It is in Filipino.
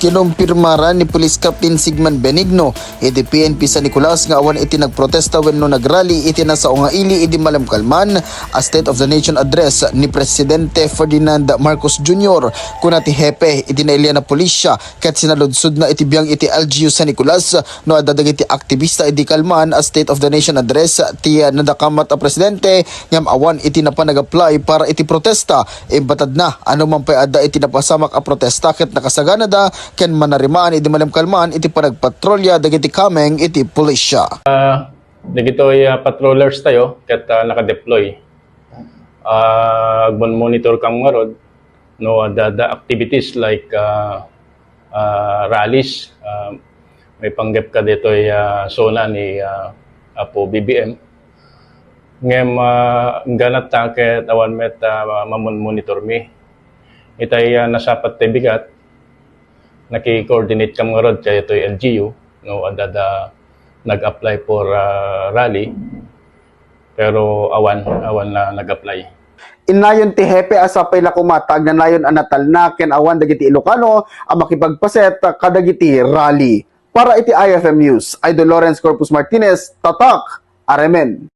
Kinumpirmara ni Police Captain Sigman Benigno iti PNP sa Nicolas nga awan iti nagprotesta wenno nagrally iti nasa ungaili iti malamkalman a State of the Nation address ni Presidente Ferdinand Marcos Jr. kuna ti hepe iti nailya na pulisya ket sinaludsod na iti biyang iti LGU sa Nicolas no adadag iti aktivista iti kalman a State of the Nation address ti nadakamat a Presidente ngam awan iti napanag-apply para iti protesta imbatad na ano man pay adda iti napasamak a protesta ket nakasagana da ken manarimaan iti malamkalman iti panagpatrolya dagiti kameng iti pulisya. Dagitoy patrollers tayo ket naka-deploy. Agbon monitor kang marod no the activities like rallies, may panggap ka ditoy zona ni Apo BBM. Ngem ganat ta ket awan met mamon monitor mi. Itay nasapat tay bigat naki-coordinate kang marod kaya ito'y LGU no adada nag-apply for rally pero awan na nag-apply. Inayon ti hepe asapay la kumatag na nayon anatal na ken awan dagiti Ilocano ang makipagpaset kadagiti rally. Para iti IFM News, Idol Lawrence Corpus Martinez, Tatak, Aremen.